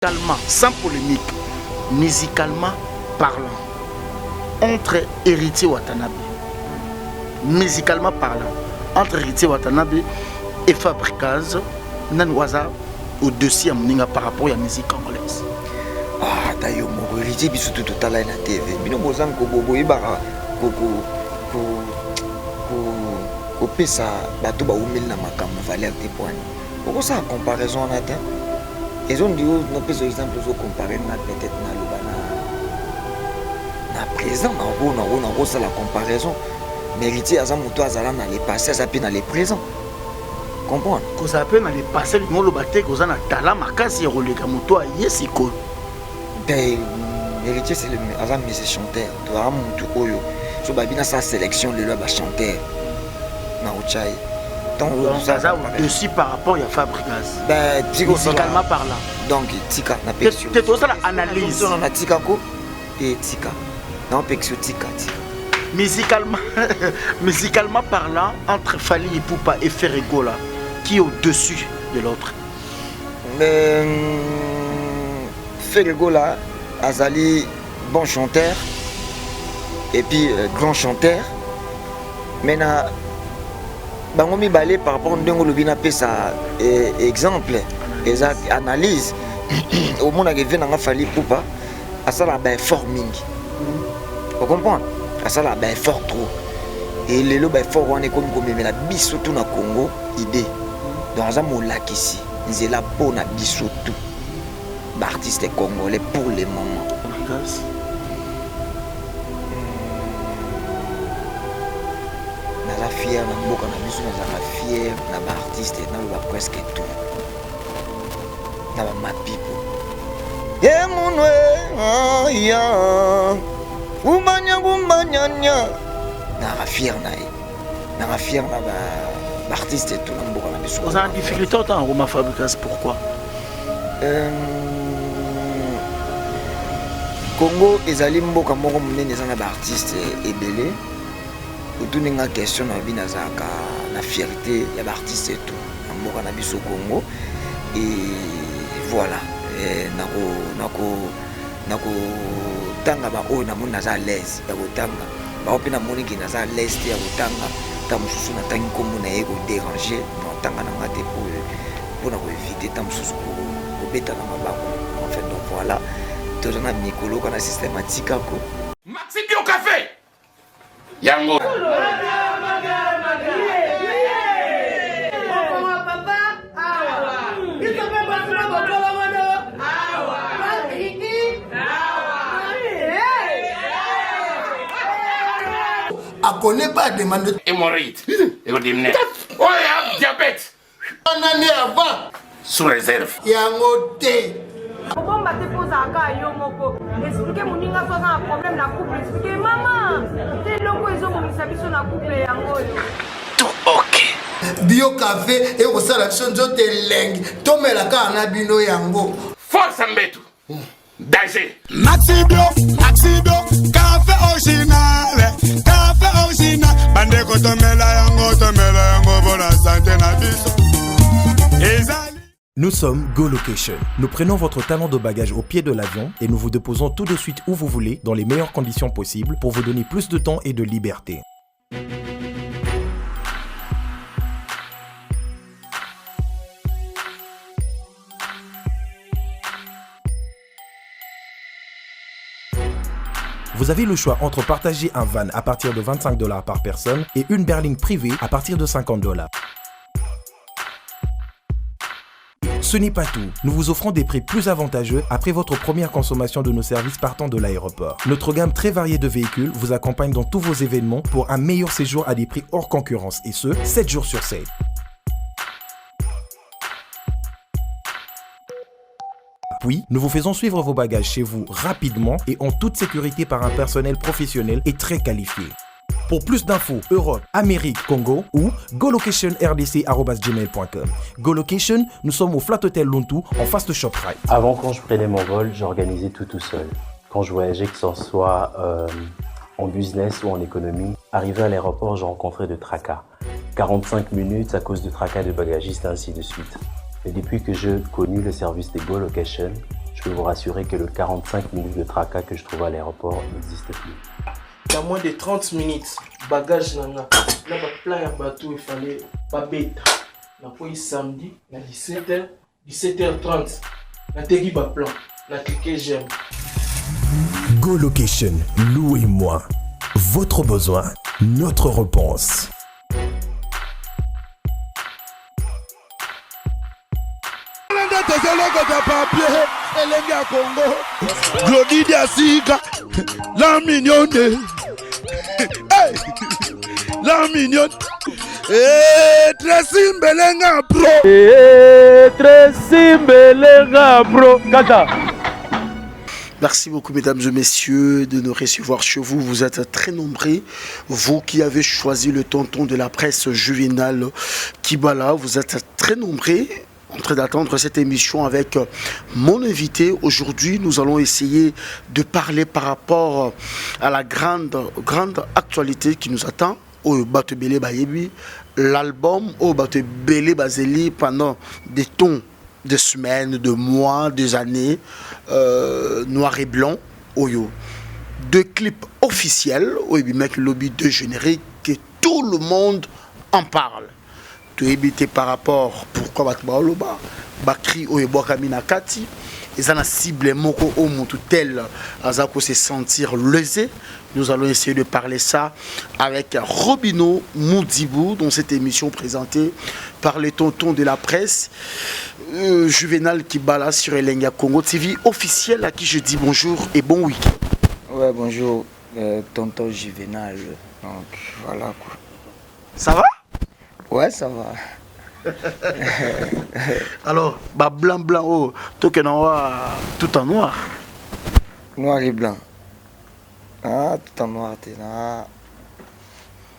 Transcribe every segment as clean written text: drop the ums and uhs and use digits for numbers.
Musicalement, sans polémique, musicalement parlant, entre Héritier Watanabe, musicalement parlant, entre Héritier Watanabe et Fabricaz, Nanwaza au-dessus à Moninga par rapport à la musique congolaise. Ah, d'ailleurs, mon héritier, bisou tout à l'heure à la TV. Bino bozan ko bobo ibara ko pesa bato ba umeli na makambo valeur te poani. Pourquoi ça comparaison en atteint? Ils ont dit on peut exemple zo comparer na peut-être na lobana na présent na ça la comparaison. Mais héritier azamuto azala na les passés azapi na les présents. Comprendre? Ko ça peut na les passés mo lobate ko za na tala makasi ya koleka moto a yesiko. Ben héritier c'est le azam mais c'est chanteur. To amutu oyo. So babina sa sélection le ba chanteur. Na uchai. Donc ça au-dessus par rapport à Fabricaz. Ben musicalement parlant. Donc tika na pexio. C'est tout ça l'analyse. On a tika ko et tika. Non pexio tika. Musicalement parlant, entre Fali Ipupa et Ferregola, qui est au-dessus de l'autre? Ferregola, Azali, bon chanteur, et puis grand chanteur. Maintenant, Bangomi Balé par rapport à Ndongo Lubina Pesa, exemple, analyse, au monde qui vient dans Fali Ipupa, à ça la forming. Vous comprenez? Ça là ben fort trop et les lots ben fort on est comme mais la bisoto na Congo idée dans un mot là ici c'est la peau na bisoto artiste congolais pour le moment na la fière na mboka na biso na la fière na artiste na ba presque tout na ba mapipo et mon ya Oumanya nya na fier na ba artiste et tout le monde na biso. Vous avez une difficulté en Roma Fabricaz, pourquoi? Congo ezali mboka moko munene za na ba artiste ebele. Autour na question na bina zaka na fierté ya ba artiste et tout na mboka na biso Congo et voilà nako tanga ba o na mona za l'aise ya kotanga ba opina moni ki na za l'aise ya kotanga ta mususu na tangi ko mona eko déranger na tanga na ngate pour na ko éviter ta mususu ko beta na mabako en fait donc voilà to na mikolo kana systématique ko Maxi Bio Café yango connaît pas demande hémorroïde et redimner oh ya diabète on en est avant sous réserve yango té bon ba te posa ka yo moko expliquer moninga so na problème na couple expliquer maman te longo ezo monisa biso na couple yango tout ok bio café et au sala biso nzote leng tomela ka na bino yango force mbetu danger Maxi Bio café original bande ko tomela yango bona santé na biso. Nous sommes Go Location. Nous prenons votre talon de bagage au pied de l'avion et nous vous déposons tout de suite où vous voulez dans les meilleures conditions possibles pour vous donner plus de temps et de liberté. Vous avez le choix entre partager un van à partir de $25 par personne et une berline privée à partir de $50. Ce n'est pas tout. Nous vous offrons des prix plus avantageux après votre première consommation de nos services partant de l'aéroport. Notre gamme très variée de véhicules vous accompagne dans tous vos événements pour un meilleur séjour à des prix hors concurrence et ce, 7 jours sur 7. Puis, nous vous faisons suivre vos bagages chez vous rapidement et en toute sécurité par un personnel professionnel et très qualifié. Pour plus d'infos, Europe, Amérique, Congo ou golocationrdc@gmail.com. GoLocation, nous sommes au Flat Hotel Lontu en face de ShopRite. Avant, quand je prenais mon vol, j'organisais tout seul. Quand je voyageais, que ce soit en business ou en économie, arrivé à l'aéroport, je rencontrais de tracas. 45 minutes à cause de tracas de bagagistes, ainsi de suite. Et depuis que j'ai connu le service de Go Location, je peux vous rassurer que le 45 minutes de tracas que je trouve à l'aéroport n'existe plus. Il y a moins de 30 minutes, bagage nanga. Là, plein de bateau, il fallait pas bête. On a pris samedi, à 17h, 17h30. On a tegui ba plan, on a cliqué j'aime. Go Location, louez-moi. Votre besoin, notre réponse. Glodidia Sika, la mignonne, hey, la mignonne, Tracy Mbelenga Pro, Tracy Mbelenga Pro, Kata. Merci beaucoup, mesdames et messieurs, de nous recevoir chez vous. Vous êtes très nombreux. Vous qui avez choisi le tonton de la presse Juvénal Kibala, vous êtes très nombreux en train d'attendre cette émission avec mon invité. Aujourd'hui, nous allons essayer de parler par rapport à la grande actualité qui nous attend. Au Batebele Bayebi, l'album au Batebele Bazeli pendant des temps, des semaines, des mois, des années, noir et blanc, Oyo. Deux clips officiels, Oyo, mec, lobby de générique, que tout le monde en parle. Tu éviter par rapport, pourquoi Batbaoloba, Bakri Oyo Bokamina Kati, et ça n'a ciblé Moko Omutu tel, Azako se sentir lésé. Nous allons essayer de parler ça avec Robino Moudibou dans cette émission présentée par les tontons de la presse. Juvénal Kibala sur Elenga Congo TV officiel à qui je dis bonjour et bon week-end. Ouais, bonjour, tonton Juvénal. Donc voilà quoi. Ça va? Ouais, ça va. Alors, bah blanc, oh, tout en noir. Noir et blanc. Ah, tout en noir, t'es là.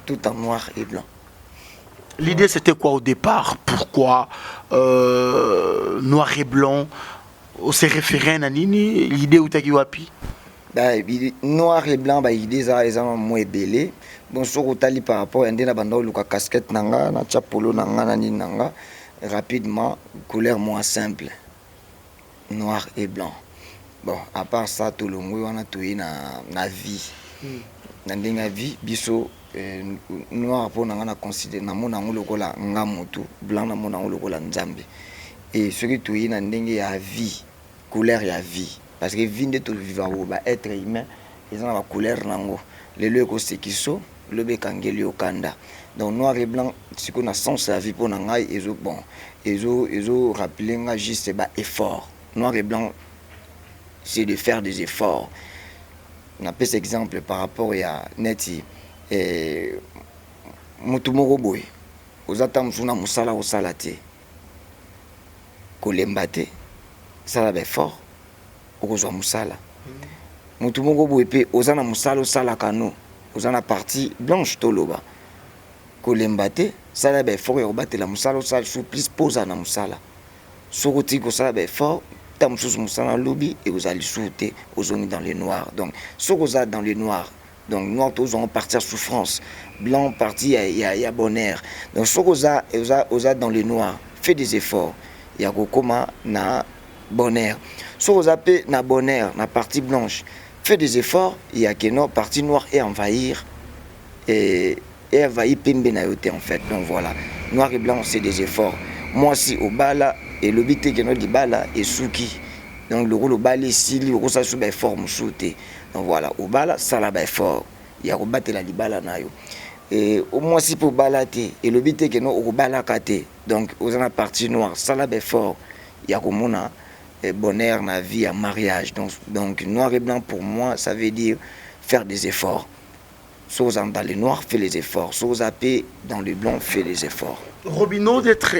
Tout en noir et blanc. L'idée c'était quoi au départ? Pourquoi noir et blanc? On s'est référé à Nini? L'idée où t'as wapi? Noir et blanc, l'idée c'est moins belé. Bon, sur le tali par rapport à la casquette nanga, na chapolo nanga, nani nanga, rapidement, couleur moins simple. Noir et blanc. Bon, à part ça, tout le monde on a tout na vie. Dans vie, biso noir pour nanga considéré na mona ngolokola ngamutu, blanc na mona ngolokola nzambe. Et ce qui tout na ndenge ya vie, couleur ya vie. Parce que vie de tout vivant être humain, ils ont la couleur nango. Les lieux c'est qui sont le bekangeli au kanda. Donc noir et blanc, ce qu'on a sens la vie pour nangai et bon, ils ont rappelé juste effort. Noir et blanc, c'est de faire des efforts. On a cet exemple par rapport à Neti et Mutumoro Boy. Aux attentes, on a musala au salate. Kolembate, ça va fort. Au musala. Mutumoro Boy pe ozana musala au salakano. Ozana partie blanche toloba. Kolembate, ça va fort et obattre la musala au sal sous plus posa na musala. Soroti ko ça va fort. Musala lobby et vous allez sauter aux zones dans les noirs. Donc, ce que vous avez dans les noirs, donc noirs tous vont partir souffrance, blanc parti il y a bonheur. Donc, ce que vous avez dans les noirs, fait des efforts. Il y a comment na bonheur. Ce que vous avez na bonheur, na partie blanche, fait des efforts. Il y a que notre partie noire et envahir et envahir Pembe na yote en fait. Donc voilà, noir et blanc c'est des efforts. Moi aussi au bala et le but que nous dit bala et souki. Donc le rôle au bala ici, le rôle ça sous forme sauté. Donc voilà, au bala ça là fort. Il y a rebattre la libala na yo. Et au moins si pour balater et le but que nous au bala kate. Donc aux en partie noire, ça là fort. Il y a comme on a bonheur na vie à mariage. Donc noir et blanc pour moi ça veut dire faire des efforts. Soit dans les noirs, fait les efforts. Soit dans les blancs, fait les efforts. Robino, d'être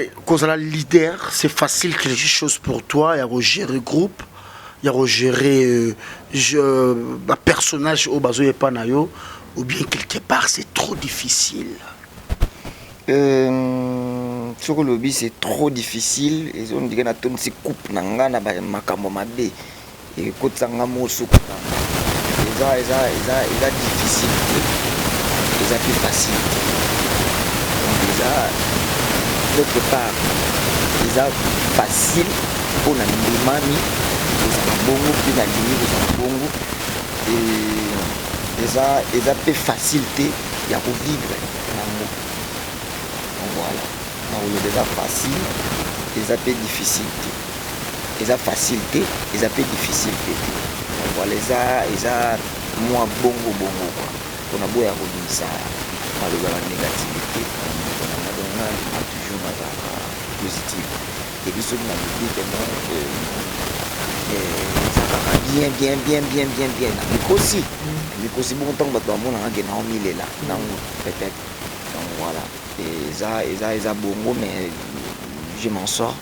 leader, c'est facile quelque chose pour toi. Il y a gérer groupe, il y a gérer un personnage au bazo et panayo, ou bien quelque part c'est trop difficile. Sur le lobby c'est trop difficile. Et on dirait que c'est coupe nanga na ba makambo mabe et kotsanga mosu. Ils ont difficile. Ils ont plus facile. Donc déjà, d'autre part, ils ont facile pour la mimami bongo puis na ligne de bongo et ça peut facilité il y a pour vivre voilà on déjà facile et ça peut difficulté et ça facilité et ça peut difficulté voilà ça moi bongo quoi on a beau à ça malgré la négativité on a toujours positif et puis ce qu'on a dit bien mais aussi bon temps bah mon a gagné en mille là non peut-être donc voilà et ça bongo mais je m'en sors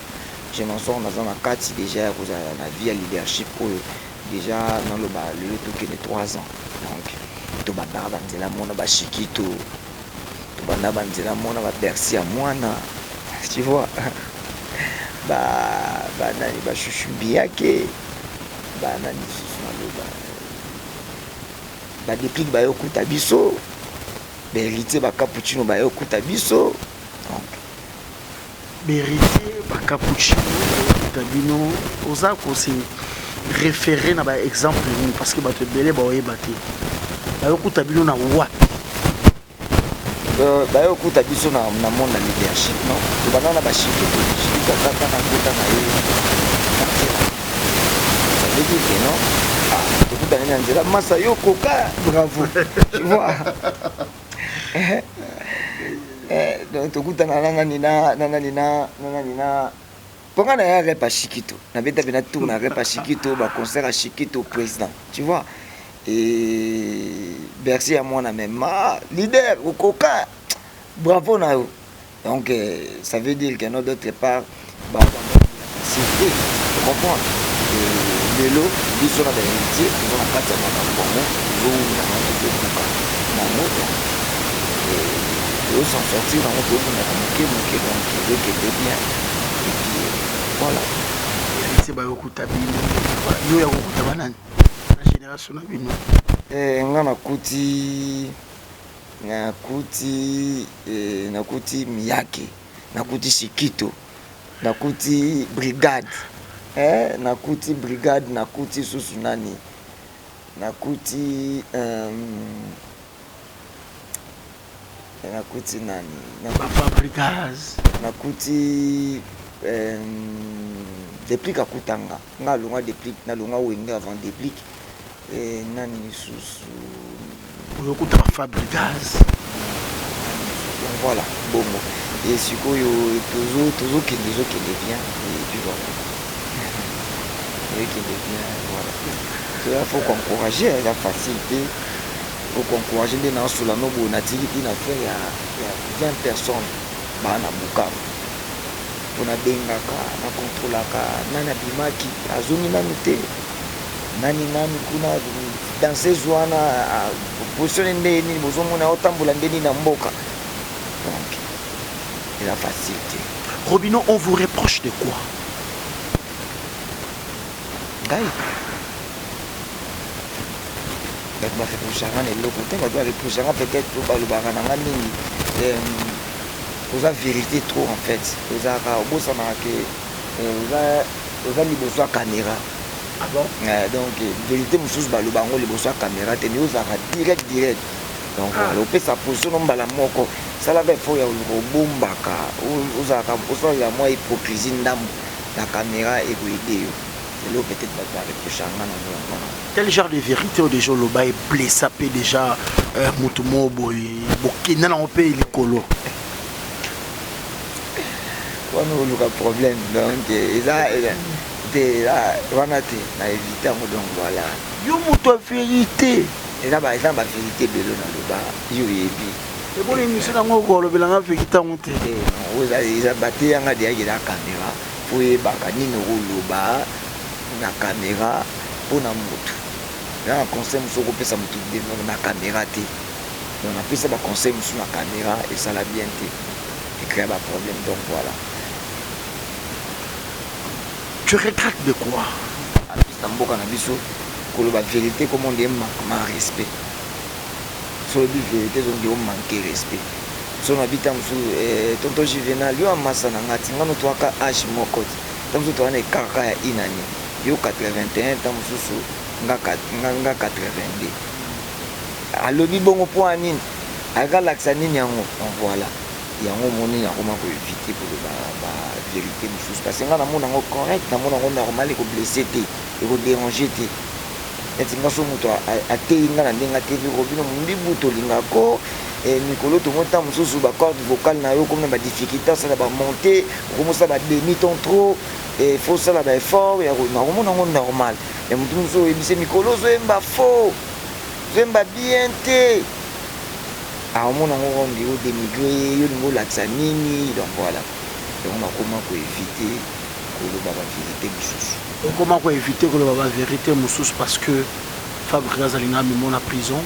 dans la carte déjà vous avez la vie à leadership déjà dans le bas le tout qui est 3 ans donc to banda banzela mona ba shikito to banda banzela mona ba bercy à moi tu vois nani ba chouchou biake nani ba déplique ba yokuta biso héritier ba cappuccino ba yokuta biso donc héritier ba cappuccino tabino oza ko se référer na ba exemple parce que ba te belé ba oyeba te ba yokuta bino na wa ba yokuta biso na monde leadership non to banana ba shikito kaka na kota na ye ça veut dire que non tout dans les nzela masa yo koka bravo tu vois donc tout dans la nina ponga na ya repa shikito na beta bena tour na repa shikito ba concert à shikito président tu vois et merci à moi na même leader au coca bravo na yo donc ça veut dire que d'autre part c'est tu comprends et le lot biso na héritier ils ont pas tellement dans bongo et s'en sortir dans notre moqué donc qui était bien et puis voilà héritier ba yokuta bino yo ya yokuta banani na génération na bino nga nakuti miyake nakuti shikito nakuti brigade nakuti susu nani nakuti nani Fabricaz nakuti déplique akutanga nga longa déplique na longa wenge avant déplique nani susu yokuta Fabricaz voilà bon et sikoyo toujours qui devient et puis voilà et qui devient voilà il faut encourager la facilité faut encourager les gens sur la nobo natili une affaire il y a 20 personnes bana bukavu pona bengaka na contrôlaka nana bimaki azoni nanu te nani kuna dans ces wana positionner ndeni bozomona otambola ndeni na mboka donc il a facilité. Robino, on vous reproche de quoi? Gaï. Donc ma reprochera les locaux, on doit reprocher peut-être pour le barananga nini. Vous avez vérité trop en fait. Vous avez besoin que vous avez besoin de caméra. Ah bon? Donc vérité monsieur le bango les besoin de caméra, tenez vous avez direct. Donc on peut sa position non bala moko. Ça là faut ya bombaka. Vous avez la moi hypocrisie ndambo. La caméra et vous aider. C'est là peut-être pas reprocher quel genre de vérité au déjà le bas est blessé déjà mutumo boy bokina na opé les colo. On a un problème donc ça là on a évité donc voilà. Yo muto vérité. Et là par exemple la vérité belo na le bas yo yebi. Et bon émission na ngoko lo belanga vérité monte. Vous avez battu yanga dia la caméra. Pour baka nino lo bas na caméra pour na moto. Là un conseil monsieur ko pesa moto na caméra té. On a pesa ba conseil monsieur na caméra et ça l'a bien té. Et créer un problème donc voilà. Tu regrettes de quoi? À mboka na biso ko la vérité comme on dit manquement respect. Sur la vérité on dit on manque respect. Sur on habite monsieur tonton Juvenal yo amasa na ngati ngano toaka age moko. Donc to ana kaka ya inani. yo 81 ntango mosusu nga 82 alobi bongo mpo ya nini akalakisa nini yango voilà yango omoni nakoma koevite pour bavérité mosusu parce nga namona yango correct namona yango normal ekoblesse te ekodérange te neti nga so moto atei nga na ndenge atevi kobino mombibu tolingako mikolo tongo ntango mosusu bacorde vocale na yo komi na badifficulté osala bamonte okomosala bademi ton trop faut osala baeffort nakomona yango normal ya motu mosusu oyebise mikolo ozoyemba faux ozoyemba bien te aomona yango rondi yo démigré yo lingo olakisa nini donc voilà yango nakoma koevite koloba bavérité mosusu okoma koevite koloba bavérité mosusu parce que fabrique azalinga memo na prison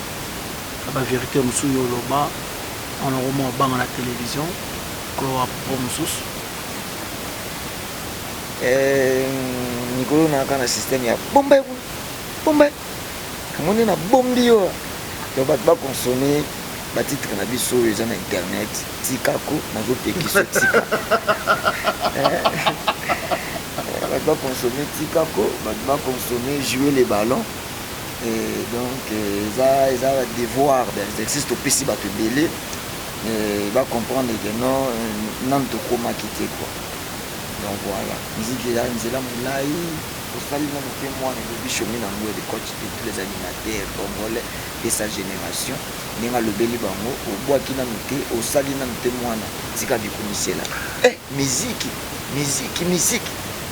bavérité mosusu yo oloba onakoma obanga na télévision koloba po mosusu mikolo naka na système ya bombe amoni na bombi yo donc bato baconsome batitre na biso oyo eza na internet tikako nazopekiso tika bato baconsome tikako bato baconsome jouer les ballons donc eza badevoir d'exercice topesi bato ebele bacomprendre que non nano tokomaki te quoi donc voilà musique eza nzela molai osali nano mpe mwana elobi chemin nango de coach de tous les animateurs congolais de sa génération ndenge alobeli bango obwaki nano te osali nano te mwana tika bikumisela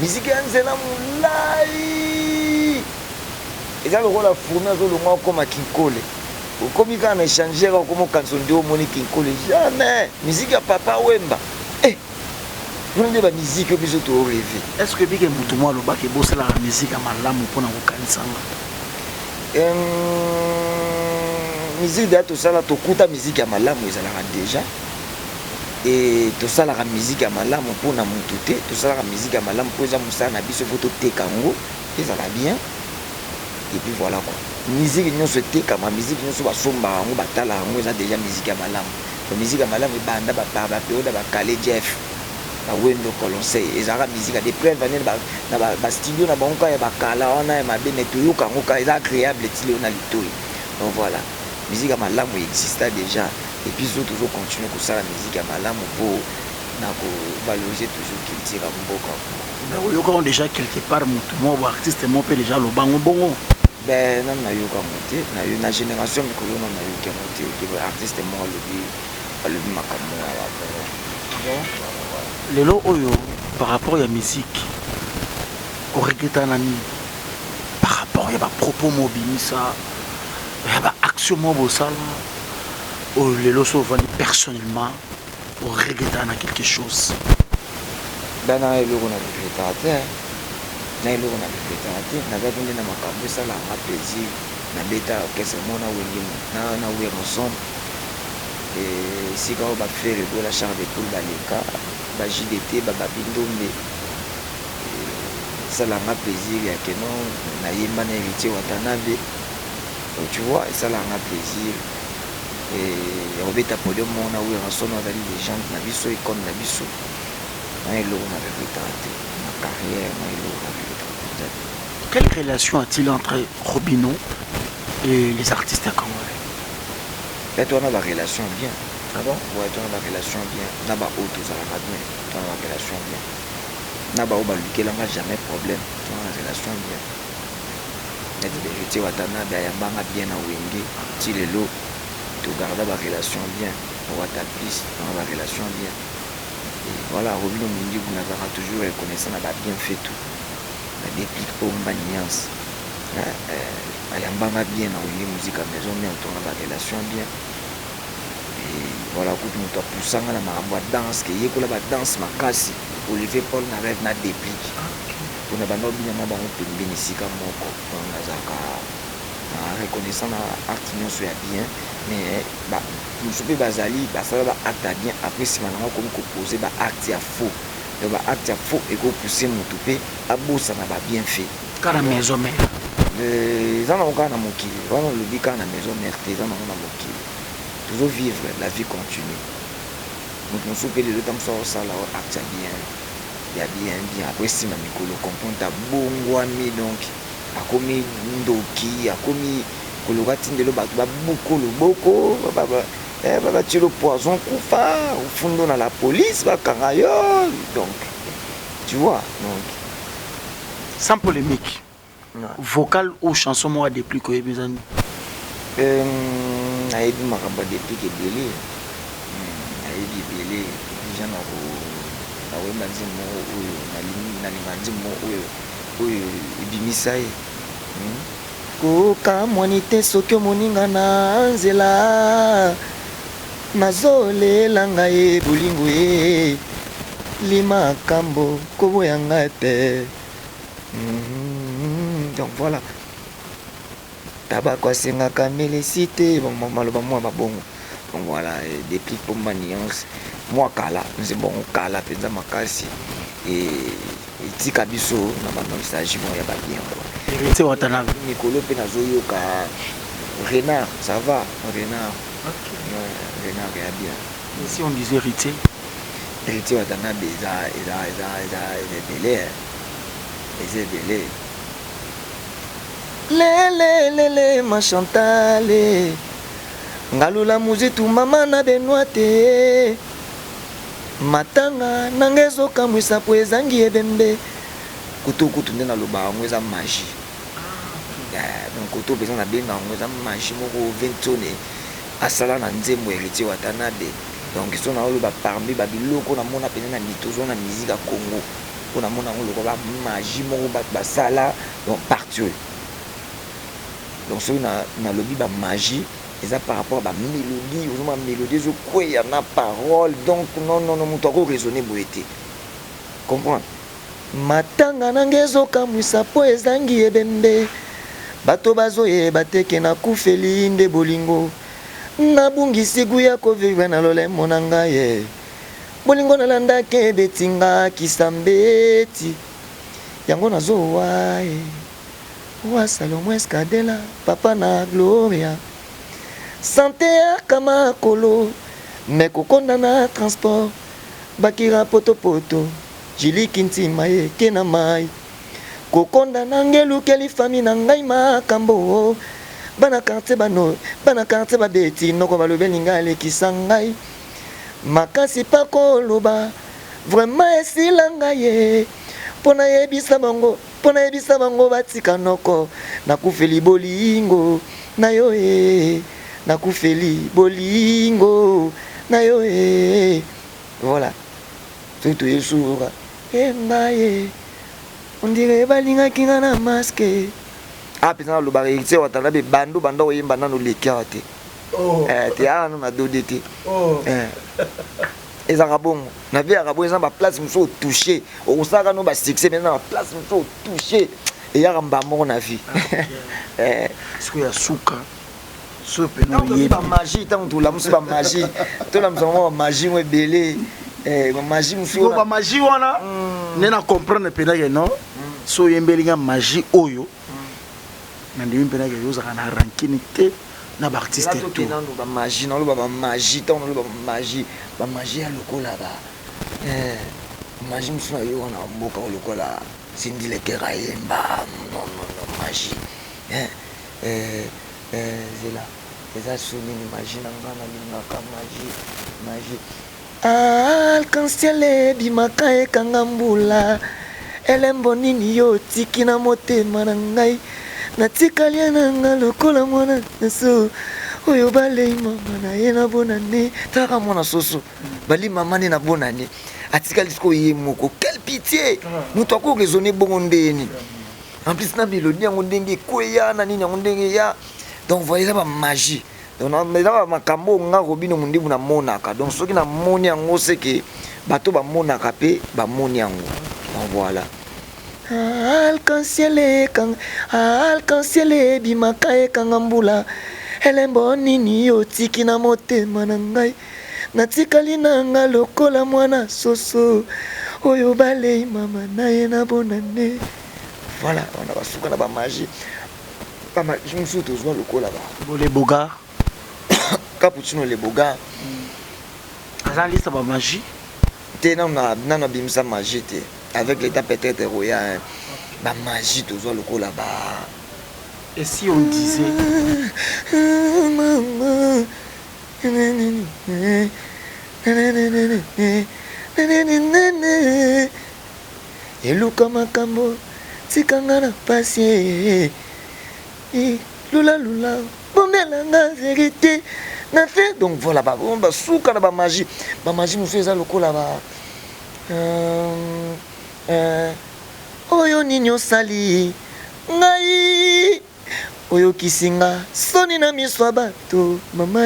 miziki ya nzela molai eza lokola fourmi azolonga okoma kinkole okomi kaka na échangere okoma okanso nde omoni kinkole jamais miziki ya papa wemba wana nde bamiziki oyo biso tooreve. est ce que bike motu mwa alobaki ebosalaka miziki ya malamu mpona kokanisanga miziki deya tosala tokuta miziki ya malamu ezalaka deja e tosalaka miziki ya malamu mpona motu te tosalaka miziki ya malamu mpo eza mosala na biso po toteka yango ezala bien et puis voilà quoi miziki nyonso etekama miziki nyonso basombaka yango batala yango eza deja miziki ya malamu miziki ya malamu ebanda baperiode ya bakale jeff bawendo colonsei ezalaka miziki ya depre vane na bastudio na bango kaka ya bakala wana ya mabe me toyoka yango kaka eza agréable etili oyo na litoi donc voilà miziki ya malamu exista déjà et puis zo tozocontinue kosala miziki ya malamu mpo na kovaloriser toujours culture ya mboka oyokaka déjà quelque part motu mo bo artiste mo mpe déjà lobango bongo ben nano nayokango te na génération mikolo nano nayokango te artiste moko alobi makambo ya babongo lelo oyo par rapport ya musique oregreta nini par rapport ya bapropos mobimisa ya baaction mo bosala oyo lelo so ovandi personnellement oregreta na quelque chose na eloko na regretaka te nazaki nde na makambo esalanga plaisir nabeta orchestre mo na wengimo na weronson esika oyo bafere ebola char de poule baleka bajdt babindombe esalanga plaisir ya keno nayemba na héritier watanabe tu vois esalanga plaisir ya kobeta podium mo na weronson azali legende na biso icone na biso na eloko na regretaka te na carrière na eloko na regretaka te. Quelle relation a-t-il entre Robineau et les artistes congolais? On a la relation bien. Ah bon? Ouais, on a la relation bien. On a la bien. On a la relation bien. On a la jamais problème. On a la relation bien. On a la vérité Watanabe ayambanga bien na wenge. Si le lot, tu gardes la relation bien. On va ta piste. On a la relation bien. Et voilà, Robineau Mundi, vous n'avez toujours reconnaissant, on a bien fait tout. On a dépliqué pour une nuance. Ayambanga bien na wenge musique à maison, mais on tourne la relation bien. Et voilà, quand nous avons poussé dans la danse, qui est la danse makasi, Olivier Paul n'a rêve na déplique. On a bien bien na bango bénéfique à moko. On a reconnaissant na art nyonso ya bien, mais nous sommes bazali, ça va acte bien après si maintenant comme composer ba acte ya faux. Le ba acte ya faux et ko pousser moutoupe a bossa na ba bien fait. Car la maison mère. Les gens ont na mokili, on le dit quand la maison mère, les gens ont na mokili. Toujours vivre, la vie continue. Donc nous sommes les deux temps ça là acte bien. ya bien après sima mikolo comprendre bongwami donc akomi ndoki akomi koloka tindelo bato babuko loboko batie le poison kufa ufundo na la police bakanga yo donc tu vois donc sans polémique vocal ou chanson moi depuis que ebizani nayebi makambo depuis ebele nayebi ebele déjà nawemba nzembo oyo nalinga nzembo oyo ebimisa ye kokamwani te soki omoninga na nzela nazolela ngai bolingo ye limakambo koboyanga te donc voilà tabako asengaka melesi te maloba mwa mabongo donc voilà depuis pomba nuance mwa kala nzembo kala mpenza makasi etika biso na bamessage mo ya babien héritier Watanabe mikolo mpe nazoyoka renard ça va renard renard ya bien et si on disait héritier Watanabe eza ebele eza ebele lelelele machantale ngalula muzitu mama na benwa te matanga nanga ezokamwisa po ezangi ebembe kutukutu nde naloba yango eza magie donc koto mpenza nabenga yango eza magie moko ventone asala na nzembo héritier Watanabe donc so naoloba parmi babiloko namona pene na mitozo na musique ya Congo mpo namona yango loko bamagie moko bato basala donc parti oyo donc soki nalobi bamagie eza par rapport à bamélodie ozoma mélodie ezokweya na parole donc non moto akoraisonne boye te comprendre matanga nanga ezokamwisa mpo ezangi ebembe bato bazoyeba teke nakufeli nde bolingo nabungisi guya kovivre na lolemo na ngai ye bolingo nalandaki ebetinga kisambeti yango nazowa ye wa Salomo Escadela papa na Gloria santé akama kolo mekokonda na transport bakira potopoto jiliki ntima ye kena mai kokonda na ngelukeli fami na ngai makambo bana quartier babeti noko balobeli ngai alekisa ngai makasi pa koloba vraiment esila ngai ye pona yebisa bango batika noko nakufeli bolingo na yo nakufeli bolingo na yo voilà tout yesura ngai on dirait balingaki nga na masque pesa naloba héritier Watanabe bando banda oyemba nano lekia te te ano na dode te ezaka bongo na vie yaka bongo eza baplace mosusu otouche okosalaka no basuccès mais eza baplace mosusu otouche eyaka mba moko na vie siko ya suka so pena oyebi bamagie ntango tolamusi bamagie tolamusa mwa bamagie mo ebele bamagie mosusu bamagie wana nde na comprendre penake non so oyembelinga magie oyo nandimi mpenake yozaka na rankini te na baartiste tout bamagie naloba bamagie ntango naloba bamagie ya lokola magie mosusu na yo wana mboka lokola sindilekera yemba non magie zela eza sonini magie na nga nalingaka magie alkansiel ebimaka ekanga mbula elembo nini yo otiki na motema na ngai natikali nanga lokola mwana so oyo balei mama na ye na bonane taka mwana soso bali mama ne na bonane atikali siko ye moko quelle pitié moto akoraisonne bongo ndeni en plus na mélodie yango ndenge ekweya na nini yango ndenge ya donc voyez eza bamagie donc eza bamakambo nga kobino mondebu namonaka donc soki namoni yango seke bato bamonaka mpe bamoni yango donc voilà alkansiel ebimaka ekanga mbula elembo nini otiki na motema na ngai natikali nanga lokola mwana soso oyo balei mama na ye na bonane voilà wana basuka na bamagie mosusu tozwa lokola le bogar Cappuccino le bogar aza lista bamagie te nano abimisa magie te avec l'état peut-être royal ba magie toujours le là-bas. Et si on disait Eluka makambo tikanga na pasi lula lula bombela na vérité na fait donc voilà ba souka na ba magie nous faisait le là-bas oyo ninyo sali ngai oyo kisinga soni na miso ya bato mama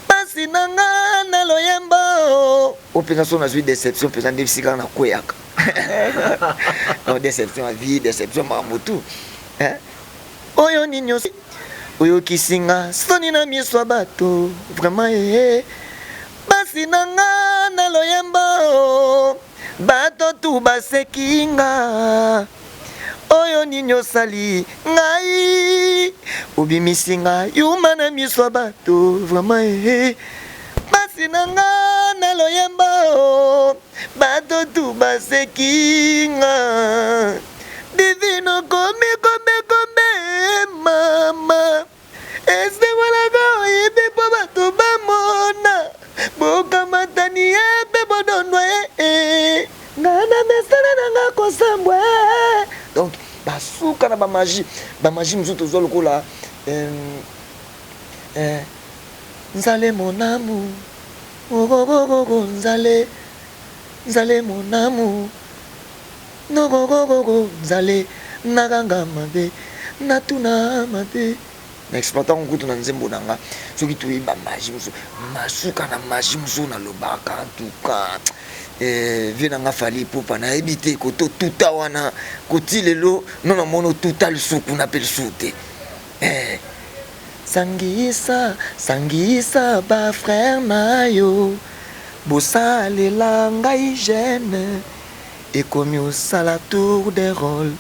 pasi na nga na loyembo openza so nazwi déception mpenza nde bisika na kweyaka non déception ya vie déception makambo tu oyo ninyo oyo kisinga soni na miso ya bato vraiment pasi na nga na loyembo bato tu basekinga oyo ninyo sali ngai obimisinga yuma na miso ya bato vraiment pasi na nga na loyembo bato tu basekinga divino kome mama ese walaka oyebi po bato bamona bokamatani ebe bodonwa ngana mesana nanga kosambwa donc basuka na bamagie mosusu tozwa lokola nzale mon amour nzale mon amour nzale nakanga mabe natuna mabe na exploitant ngutu na nzembo nanga soki toyi bamagie mosusu masuka na magie mosusu na lobaka en tout cas vie nanga fali popa nayebi te koto tuta wana koti lelo no namoni tuta lisuku nape lisuku te sangisa bafrère na yo bosalela ngai jeune ekomi osala tour de rôle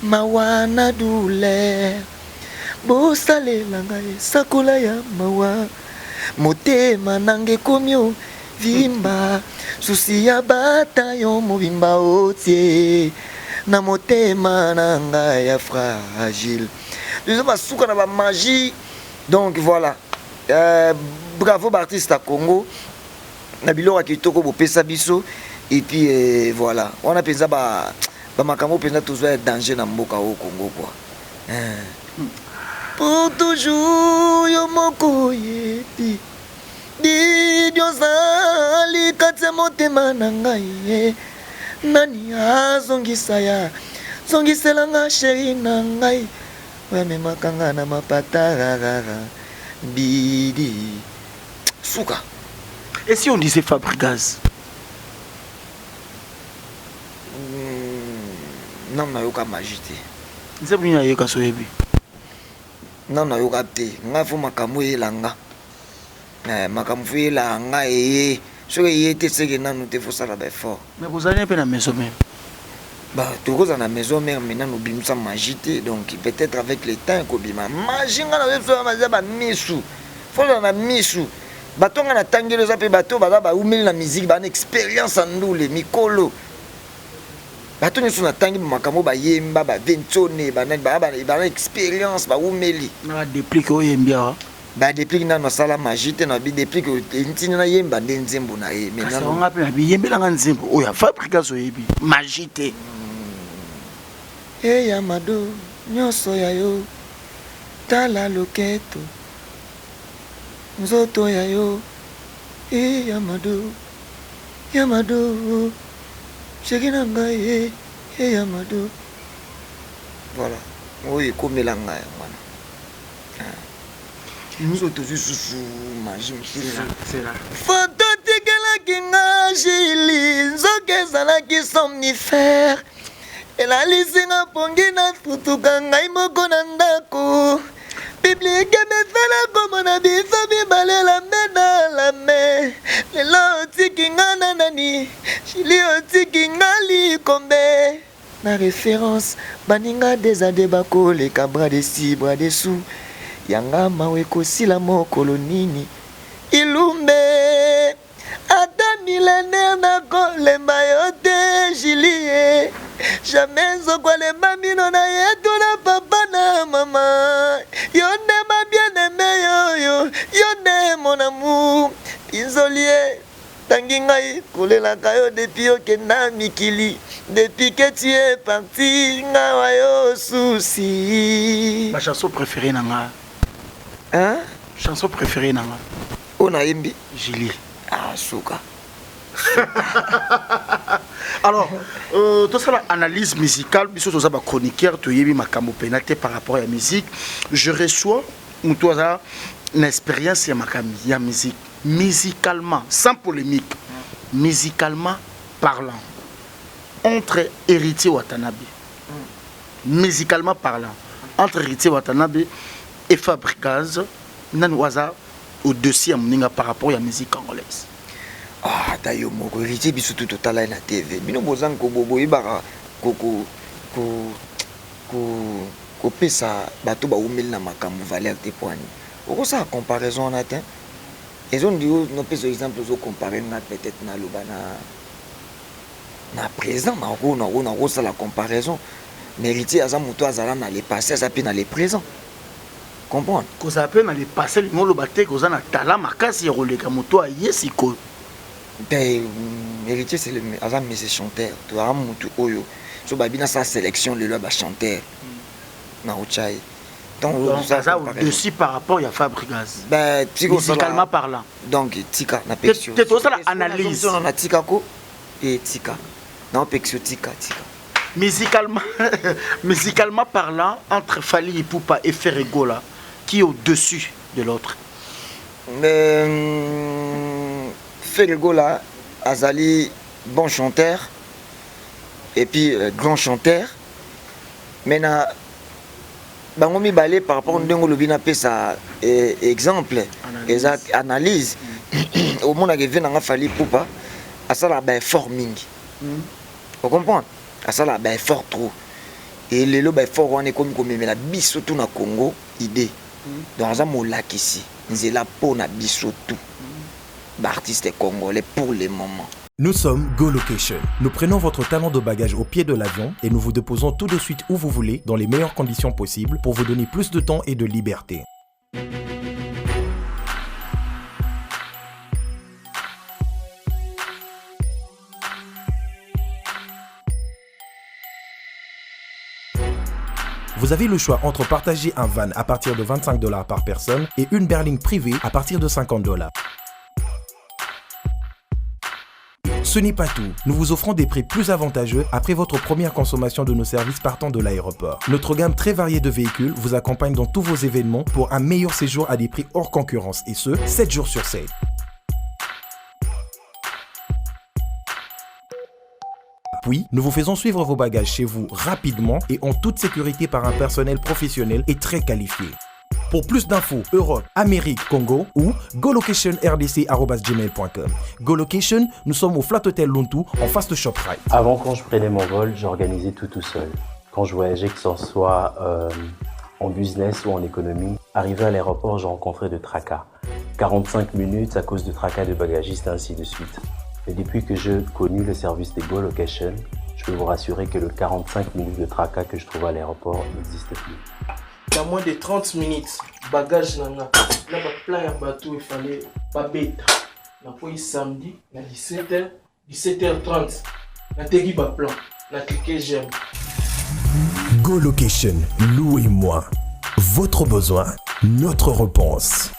mawa na douleur bosalela ngai sakola ya mawa motema nanga ekomi o vimba susi ya bata yo mobimba otie na motema nanga ya fragile déjà basuka na ba magie donc voilà bravo artiste à Congo na biloko kitoko bopesa biso et puis voilà on a pensa ba makambo pensa toujours danger na mboka au Congo quoi pour toujours yo moko yebi didiozali kati ya motema na ngai nani zongiselanga sheri na ngai wamemaka nga na mapata bidi suka. Et si on disait Fabrigaz? Non nayoka magie te nzembo nini nayoka soyebi non nayoka te ngai fo makambo elanga makambo fo elanga soki ye te seke nanu te fosala baeffort mais bozali mpe na maison mère tokoza na maison mère maintenant nobimisa magie te donc peut-être avec le temps ekobima magie nga naza bamisu foza na misu bato nga natangeli eza mpe bato baza baumeli na musique bana expérience ya ndule mikolo bato nyonso natangi makambo bayemba baventone bana expérience baumeli badeplike oyembi awa badeplike nano asala magie te na bideplike entini nayemba nde nzembo na ye nga mpe na biyembelanga nzembo oyo afabrikaz oyebi magie te eyamado nyonso ya yo tala loketo nzoto ya yo yamado sheki na ngai yamado voilà oyo ekomela ngai wana nzoto zisusu magie mosila foto tikelaki nga jili nzoka ezalaki somnifere elalisinga pongi na futuka ngai moko na ndako biblike mefela komona biso mibale lambe na lame lelo otiki nga na nani shili otiki nga likombe na référence baninga desade bakoleka bras desi bras dessous yanga mawe kosila mokolo nini ilumbe ata milene tonnerre na kolemba yo te Julie. Jamais nzokolemba mino na yetu na papa na mama. Yo nde ma bien-aimé yo nde mon amour. Isolie tangi ngai kolelaka yo depuis okenda mikili. Depuis que tu es parti ngawa yo souci. Ma chanson préférée nanga. Hein? Chanson préférée nanga. On a imbi Julie. Ah, souka. Alors, tout ça, l'analyse musicale, puisque tout ça, chroniqueur, tu y ma pénalité par rapport à la musique. Je reçois une expérience de la musique. Musicalement, sans polémique, musicalement parlant, entre Héritier Watanabe. Musicalement parlant, entre Héritier Watanabe et Fabricaz, Nanwaza au-dessus par rapport à la musique congolaise. Ah, d'ailleurs, mon héritier, biso tout total à la TV. Bino bozan ko bobo ibara ko pesa bato ba umel na makambu valeur te poani. Oko sa comparaison on atteint. Ils ont dit no pesa exemple zo comparer na peut-être na lobana na présent na oko ça la comparaison. Mais héritier aza muto azala na le passé ça pe na le présent. Comprendre? Ko ça pe na le passé ngo lo baté ko za na tala makasi ya roleka muto ayesiko. Ben, héritier, c'est le monsieur chanteur. Tu as un oyo. So babina sa sélection le loba chanteur. Na ochai. Donc ça au-dessus par rapport à Fabricaz. Ben, musicalement parlant. Donc tika na pexio. C'est tout ça l'analyse. On a tika ko et tika. Na pexio tika. Musicalement parlant, entre Fally Ipupa et Ferregola, qui est au-dessus de l'autre? Ferregola azali bon chanteur et puis grand chanteur. Maintenant, bango mibale par rapport à ndenge lobina pesa exemple, exact analyse. Au monde arrivé nanga Fally Ipupa, asala ba effort mingi. Vous comprenez? Asala ba effort trop. Et lelo ba effort wana comme komemela biso tout na Congo idée. Donc ça molaki ici. Nzela po na biso tout. Artistes congolais pour le moment. Nous sommes Go Location. Nous prenons votre talent de bagage au pied de l'avion et nous vous déposons tout de suite où vous voulez, dans les meilleures conditions possibles, pour vous donner plus de temps et de liberté. Vous avez le choix entre partager un van à partir de $25 par personne et une berline privée à partir de $50. Ce n'est pas tout. Nous vous offrons des prix plus avantageux après votre première consommation de nos services partant de l'aéroport. Notre gamme très variée de véhicules vous accompagne dans tous vos événements pour un meilleur séjour à des prix hors concurrence et ce, 7 jours sur 7. Puis, nous vous faisons suivre vos bagages chez vous rapidement et en toute sécurité par un personnel professionnel et très qualifié. Pour plus d'infos, Europe, Amérique, Congo ou golocationrdc@gmail.com. GoLocation, nous sommes au Flat Hotel Lontu en face de ShopRite. Avant, quand je prenais mon vol, j'organisais tout seul. Quand je voyageais, que ce soit en business ou en économie, arrivé à l'aéroport, je rencontrais de tracas. 45 minutes à cause de tracas de bagagistes, ainsi de suite. Et depuis que j'ai connu le service de GoLocation, je peux vous rassurer que le 45 minutes de tracas que je trouve à l'aéroport n'existe plus. Dans moins de 30 minutes, bagage nanga. Là, plein de bateau, il fallait pas bête. Na foi samedi, na 17h30. Na tegi ba plan. Na cliquer j'aime. GoLocation, louez-moi. Votre besoin, notre réponse.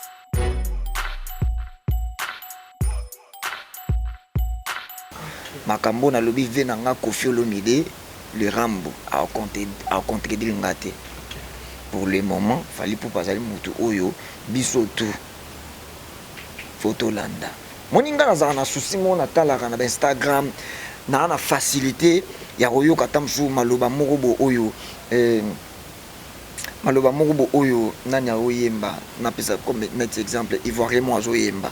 Makambo na lobi venanga Koffi Olomide, le Rambo a contredire ngate. Pour le moment, Fally Ipupa azali mutu oyo biso tout photo landa. Moninga nazala na souci mona talaka na Instagram na facilité ya oyo katamsu maloba moko oyo nani oyemba na pesa comme net exemple ivoirien mo azoyemba.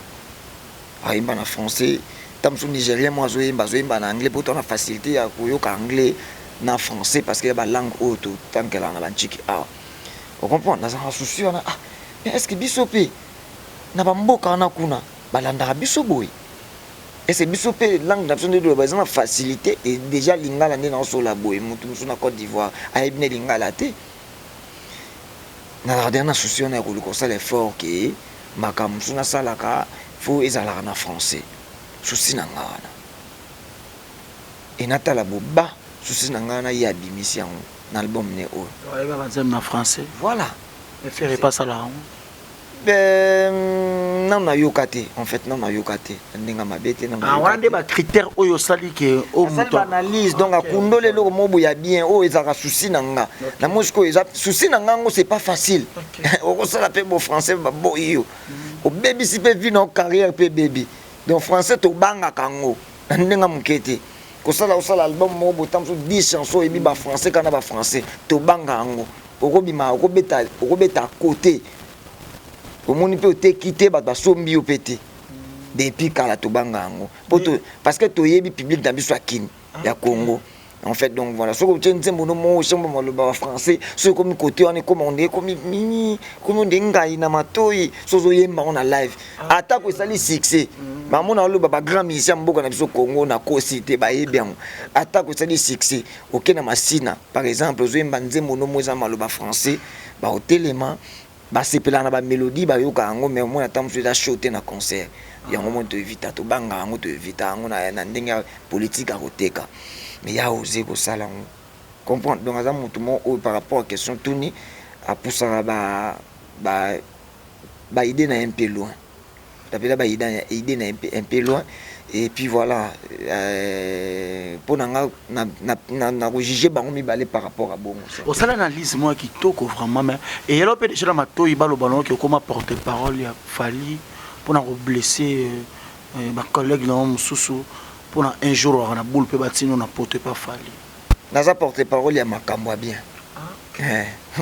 Ayemba na français, tamsu nigérien mo azoyemba na anglais pour na facilité ya koyoka anglais na français parce que ya ba langue auto tant que la na banchiki ah. Vous comprenez? Nous avons souci. Mais est-ce que Bissopé n'a pas mboka na kuna balanda biso boy? et c'est biso pe langue nation de la facilité et déjà lingala né dans sur la boye mutu na Côte d'Ivoire a ebne lingala te na dernière souci on a ko ça l'effort que makam suna salaka faut ezala na français souci na ngana et natala boba souci na ngana ya bimisi en album né o ouais ba bazem na français voilà et faire pas ça là non na yokate en fait non na yokate ndinga mabete na ah wana ba critère oyo sali ke o muto analyse donc akundole lo mobo ya bien o ezaka souci na nga na mosiko eza souci na nga ngo c'est pas facile o sala pe bo français ba bo yo o baby si pe vie no carrière pe baby donc français to banga kango ndinga mukete ko sala o sala album mobo tamso 10 chansons et bi ba français kana ba français to banga ngo oko bima oko beta côté omoni pe ote quitter ba sombi o pété depuis kala to banga ngo parce que to yebi public dans biso akini ya Congo en fait donc voilà so ko tshentse mono mo chambo malo ba français so comme côté on est commandé comme mini comme ndengai na matoi so zo yemba on a live ata ko sali succès ba mona lo ba grand musicien mboka na biso Congo na ko cité ba yebian ata ko sali succès okena masina par exemple zo yemba nzembo no mo za malo ba français ba hotelema ba sepela na ba mélodie ba yoka ngo mais moi attends je da chanter na concert ya ngo to éviter to banga ngo to éviter ngo na ndenge politique à koteka mais ya osé ko sala ngo comprendre donc aza mutu mo par rapport à question tuni a poussera ba idée na un peu loin tapela ba idée na un peu loin et puis voilà pour na juger bango mibale par rapport à bongo au sala analyse moi qui toko vraiment mais et yelo pe déjà mato ibalo ballon qui comme porter parole ya fali pour na blesser ba collègue na mususu pour un jour on a boule pe batino na porter pas fali naza porter parole ya makambo bien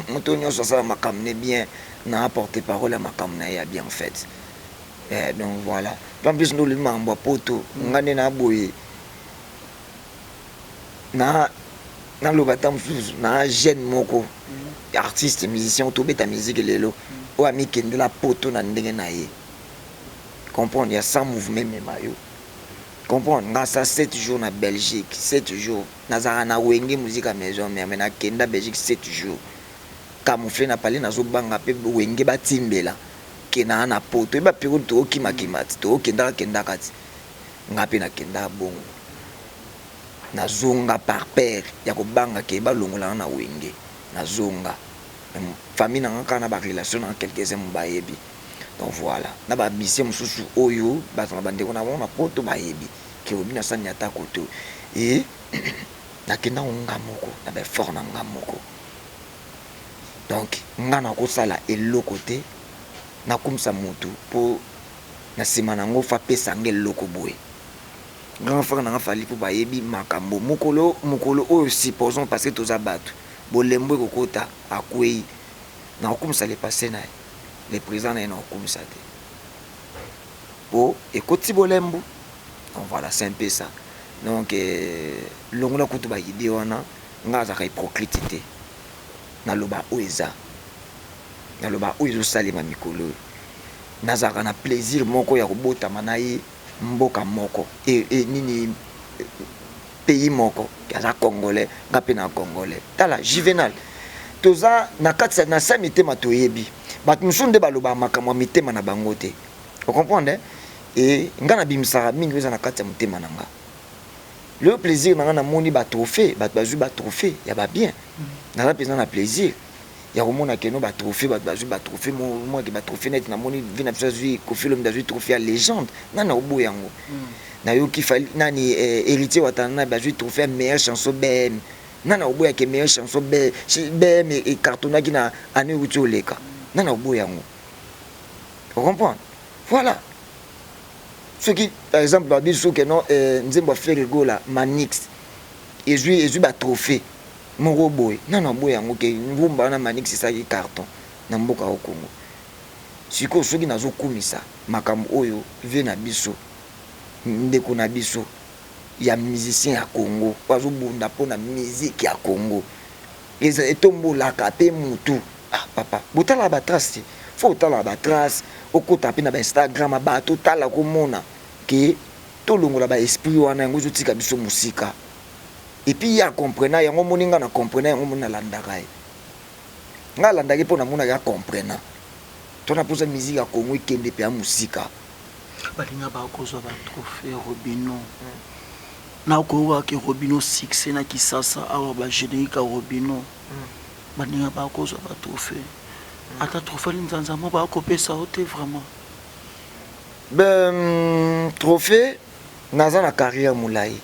moto nyonso sala makambo ne bien na porter parole ya makambo na ya bien en fait. Donc voilà. En plus nous le mambo poto ngane na boye na lo batam na jeune moko artiste musicien to beta musique lelo o ami kende la poto na ndenge na ye comprendre ya sans mouvement même mayo comprendre nga ça 7 jours na Belgique 7 jours na za na wenge musique à maison mais na kenda Belgique 7 jours camoufler na parler na zo banga pe wenge batimbela kena na poto eba piro to kima to kenda kati ngapi na kenda bongo na zonga par père ya ko banga ke ba longola na wenge na zonga famille na ngaka na ba relation na quelques amis ba yebi donc voilà na ba bisi mususu oyo ba tanga bande ko na bona poto ba yebi ke obi na sanya ta koto et na kenda nga moko na ba fort na nga moko donc ngana ko sala elo côté na kumsa mutu po na sima nango fa pesa ngel loko boy grand frère na fali po ba yebi makambo mukolo o supposons parce que toza batu bolembo kokota akwei na kumsa le passé na le président na kumsa te po ekoti bolembo donc voilà c'est un peu ça donc longola kutu ba idée wana ngaza ka hypocrite na loba oeza na loba oyo salima mikolo nazaka na plaisir moko ya kobota manayi mboka moko et nini pays moko kaza congolais ngape na congolais tala juvenal toza na katsa na sa mitema toyebi bat musunde baloba makamwa mitema na bango te vous comprenez et ngana bimsara mingi eza na katsa mutema nanga le plaisir nanga na moni ba trophée bat bazu ba trophée ya ba bien na la plaisir na plaisir ya komona keno ba trophée ba bazu ba trophée moi ke ba trophée net na moni vina psazu ko film dazu trophée à légende nana obo yango na yo ki fali nani héritier watana bazu trophée meilleure chanson BM nana obo ya ke meilleure chanson BM et cartonna ki na anu uti oleka nana obo yango vous comprenez voilà ce qui par exemple ba biso que non nzembo faire gola Manix et ba trophée moko boy nana boy yango ke ngumba na Manix ça ki carton na mboka o Congo siko soki nazo kumisa makambo oyo ve na biso ndeko na biso ya musicien ya Congo wazo bunda pona musique ya Congo les etombola ka pe mutu ah papa botala ba trace faut tala ba trace okota pe na ba Instagram ba to tala ko mona ke tolongola ba esprit wana yango zotika biso musika et puis ya comprena yango moninga na comprena yango mona landaka nga landaki pona mona ya comprena tona posa musique ya Congo ikende pe ya musika balinga ba kozwa ba trophée Robino na ko ke Robino succès na Kisasa awa ba générique à Robino balinga ba kozwa ba trophée ata trophée linzanza mo ba ko pesa ote vraiment ben trophée naza na carrière moulai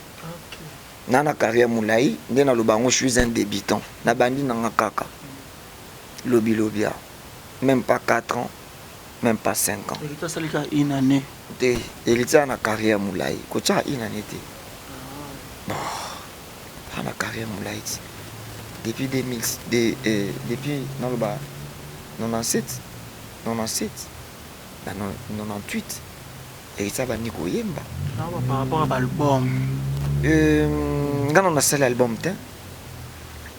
na carrière moulai ndena lo bango je suis un débutant na bandi na kaka lobi lobia même pas 4 ans même pas 5 ans Héritier salika une année te Héritier na carrière moulai ko tsa une année te bon na carrière moulai depuis 2000 depuis non le ba 97 na 98 Héritier ba niko yemba par rapport à l'album nga on a sali album te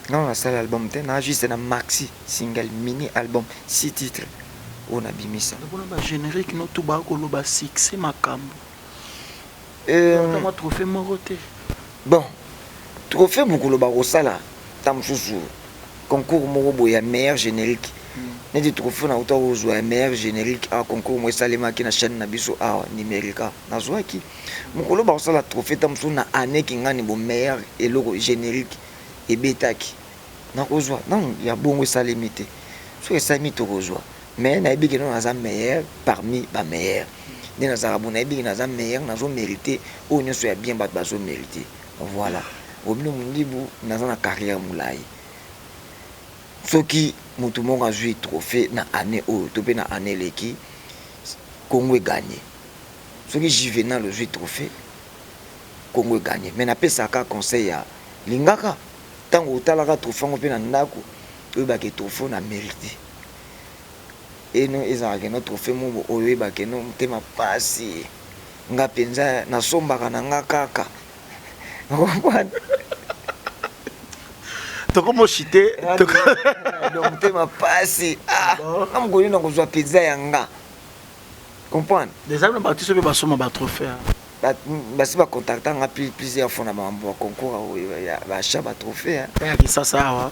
non, c'est l'album, c'est juste un maxi single mini album 6 titres. On a bimisa. Le générique no tout bas ko loba succès makambo. Comment trophée moroté. Bon, trophée beaucoup loba rosala tam susu. Concours morobo ya meilleur générique. Né du trophée na auto jouer meilleur générique à concours mo salema ki na chaîne na biso a numérique. Na zoa ki. Mokolo ba rosala trophée tam susu na année ki ngani bo meilleur et logo générique. Et betaki na kozwa non ya bongo ça limité so ça mito kozwa mais na ebi que non aza meilleur parmi ba meilleur ni na za bona ebi na za meilleur na zo mériter o nyoso ya bien ba zo mériter voilà obino mundibu na za na carrière moulai soki mutu monga zui trophée na année o to pe na année leki Congo gagné soki Juvenal le zui trophée Congo gagné mais na pesa ka conseil ya lingaka tango utalaka trophée pe na ndako oyo ke trophée na mérité et nous ezalaka no trophée mo oyo ke no mtema pasi nga penza na sombaka na nga kaka tokomo chité donc mtema pasi na mgoli na kozwa penza yanga comprendre des amis artistes be basoma ba trophée basi ba contacta nga plusieurs fois na ba concours ba chaba trophée ya Kisasa wa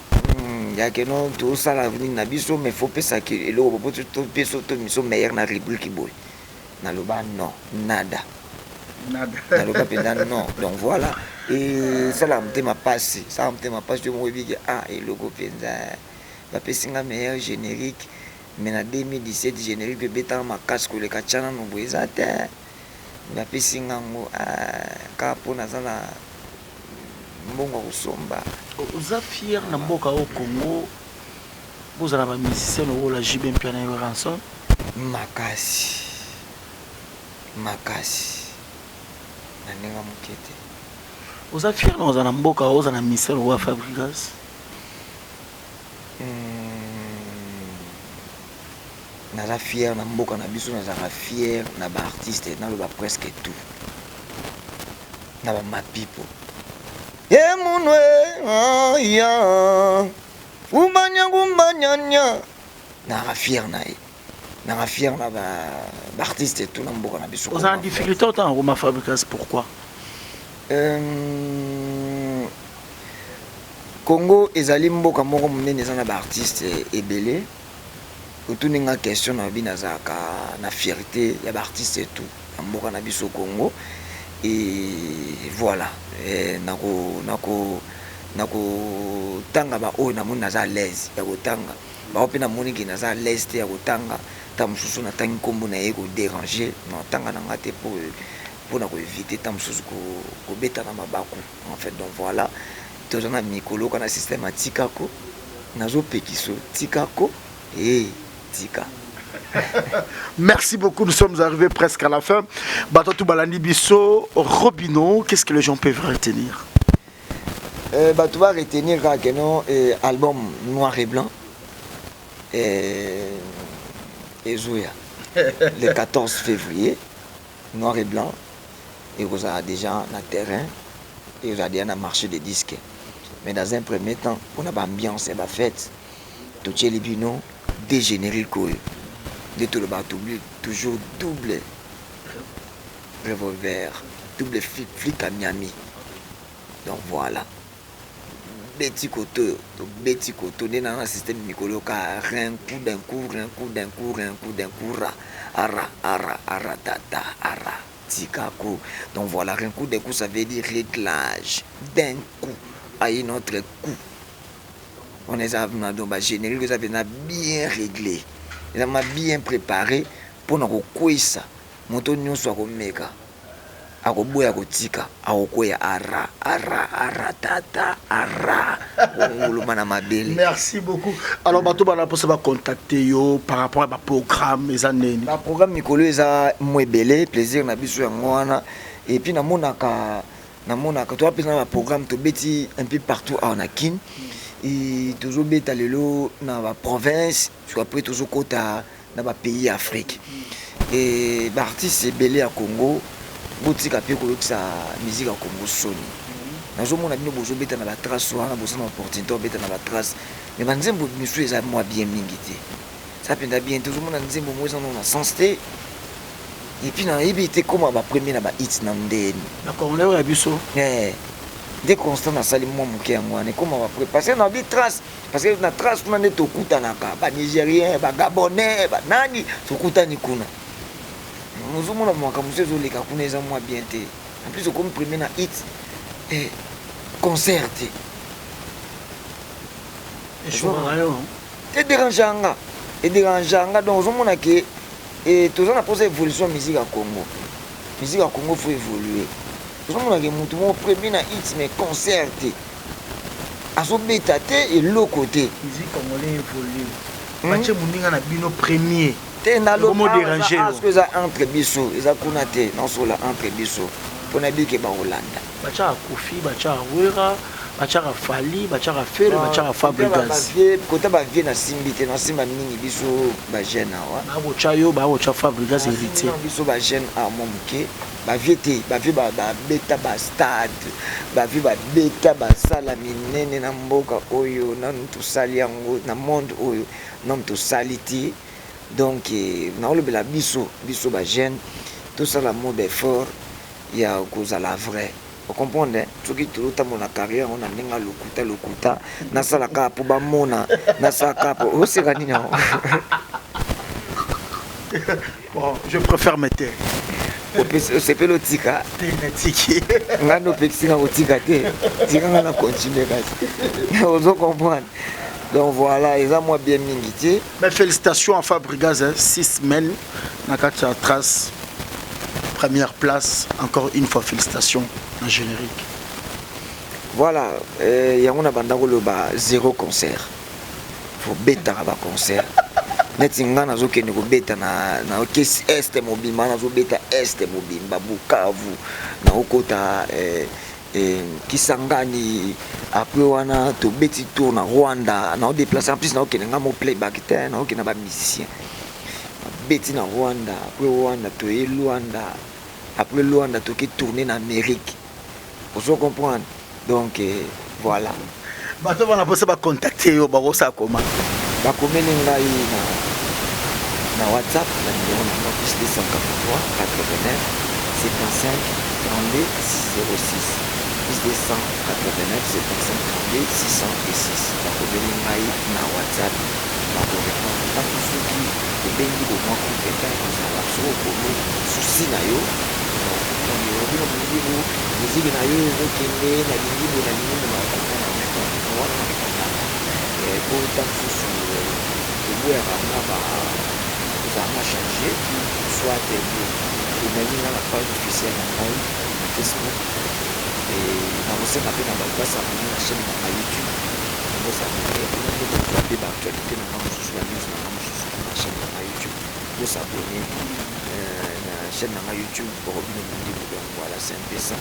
ya que non tout ça la venir na biso mais faut penser que le bobo to peso to miso meilleur na rubrique boy na loba non nada na loba penda non donc voilà et ça la mtema passe ça mtema passe mo biga et logo penda ba pesinga meilleur générique mais na 2017 générique beta ma casque le kachana no boizate na pesinga ngo ka pona sana mbongo kusomba oza fier na mboka au Congo vous avez un musicien au la JB Mpiana et Ranson makasi na nenga mukete oza fier na mboka oza na musicien au Fabrigas naza fier na mboka na biso naza fier na ba artiste na lo ba presque tout na ba mapipo munwe ya umanya na fier na fier na ba artiste tout na mboka na biso oza en difficulté autant au Fabrikas pourquoi Congo ezali mboka moko munene eza na ba artiste ebele autour d'une question na binazaka na fierté ya ba artiste et tout na mboka na biso Congo et voilà nako tanga ba o na mona za l'aise ya kotanga ba pe na moni ki na za l'aise ya kotanga ta mususu na tangi kombo na ye ko déranger na tanga na ngate pour na ko éviter ta mususu ko beta na mabaku en fait donc voilà to na mikolo kana systématique ko nazo pekiso tikako et tika. Merci beaucoup, nous sommes arrivés presque à la fin. Batotou Balandi Bisso, Robino, qu'est-ce que les gens peuvent retenir? Tu vas retenir que album noir et blanc et Zouya le 14 février, noir et blanc, et vous avez déjà dans le terrain, et vous avez déjà dans le marché des disques. Mais dans un premier temps, on a l'ambiance et la fête, tout les binos dégénéré de tout le bateau, toujours double. revolver, double flic à Miami. Donc voilà. Petit côté, dans un système Mikoloka, rien coup d'un coup, ara, tata, ara, tikako. Donc voilà, rien coup d'un coup, ça veut dire réglage d'un coup à un autre coup. On est générique, vous avez bien réglé, vous avez bien préparé pour nous couper ça. Moto nous soit comme méga. Akoboya kotika akokoya ara tata ara ngulumana mabele. Merci beaucoup. Alors bato bana posa ba contacter yo par rapport à ba programme les années. Ba programme mikolo eza mwebele plaisir na biso yango wana et puis namonaka toi pesa ba programme to beti un peu partout en Akin et toujours beta lelo na ba province tu après toujours kota na ba pays Afrique et ba artiste belé à Congo botika pe ko sa musique à Congo soni nazomona bino bozo beta na ba trace wana bozo na opportunité beta na ba trace mais banzembo misu eza moi bien mingi te ça penda bien tozomona nzembo moza na sensité et puis na ebité comme ba premier na ba hits na ndeni d'accord on est biso dès constant na sali moi moke yango wana comme ba parce que na bi trace parce que na trace kuna neto kutanaka ba nigérien ba gabonais ba nani to kutani kuna nous avons un peu de temps bien. En plus, comme premier hit, concert. C'est dérangeant. Et dérangeant. Donc, nous avons que tout ça a posé évolution de la musique à Congo. La musique à Congo faut évoluer. Nous avons que mon premier hit, mais concert. À son bêta et l'autre côté. La musique congolaise évolue. Mathieu Mouninga na bino premier. Tena lo déranger parce que ça entre biso eza kuna te non sola entre biso pona bike ba Hollande bacha Kofi bacha Wera bacha Fali bacha Fere bacha Fabregas kota ba vie na simbite na simba mingi biso ba jeune wa ba bocha yo ba bocha Fabregas héritier biso ba jeune a momuke ba vie te ba vie ba beta ba stade ba vie ba beta ba sala minene na mboka oyo na to sali yango na monde oyo na to saliti. Donc, on a la biso ba jeune, tout ça la mode est fort, il y a cause à la vraie. Vous comprenez? Tout qui tout le monde carrière, on a n'enga lokuta, na sala ka pour ba mona, na sala ka pour oh c'est gagné. Bon, je préfère mettre. C'est pas le tika. Tiki. Ngano pexinga au tika te. Tika ngana continuer kasi. Vous comprenez? Donc voilà, ils ont moi bien mingité. Mais félicitations à Fabregas, 6 semaines, Nakacha Trace, première place, encore une fois félicitations en générique. Voilà, il y a un bandako le bas 0 concert. Faut bêta à concert. Netinga nazo kende ko bêta na okesi est mobile, nazo bêta est mobile, Bukavu, na okota Kisangani après wana to beti tour na Rwanda na déplacer en plus na okene ngamo playback te na okene ba musicien beti na Rwanda après Rwanda to Luanda après Luanda to ki tourner en Amérique pour se comprendre donc voilà bato bana posa ba contacter yo ba rosa comment ba komene ngai na WhatsApp na numéro na plus 243 89 75 32 606 plus 289 75 32 606 bakobeli ngai na WhatsApp bakorépondre ntango soki obengi bomwa compétent kozala so okomi susi na yo obino molingibo miziki na yo ezokende na lingibo na lingibo na wana po ntango susu toboyaka nga kozalanga change soit omemi nga na page officielle na ngai na Facebook na kosenga mpe na bato basabone na chaîne na YouTube bosabone mpe baactualité na nga mosusu banews na nga mosusu na chaîne na nga YouTube bosabone na chaîne na nga YouTube borobino mondibo donc voilà c'est un peu ça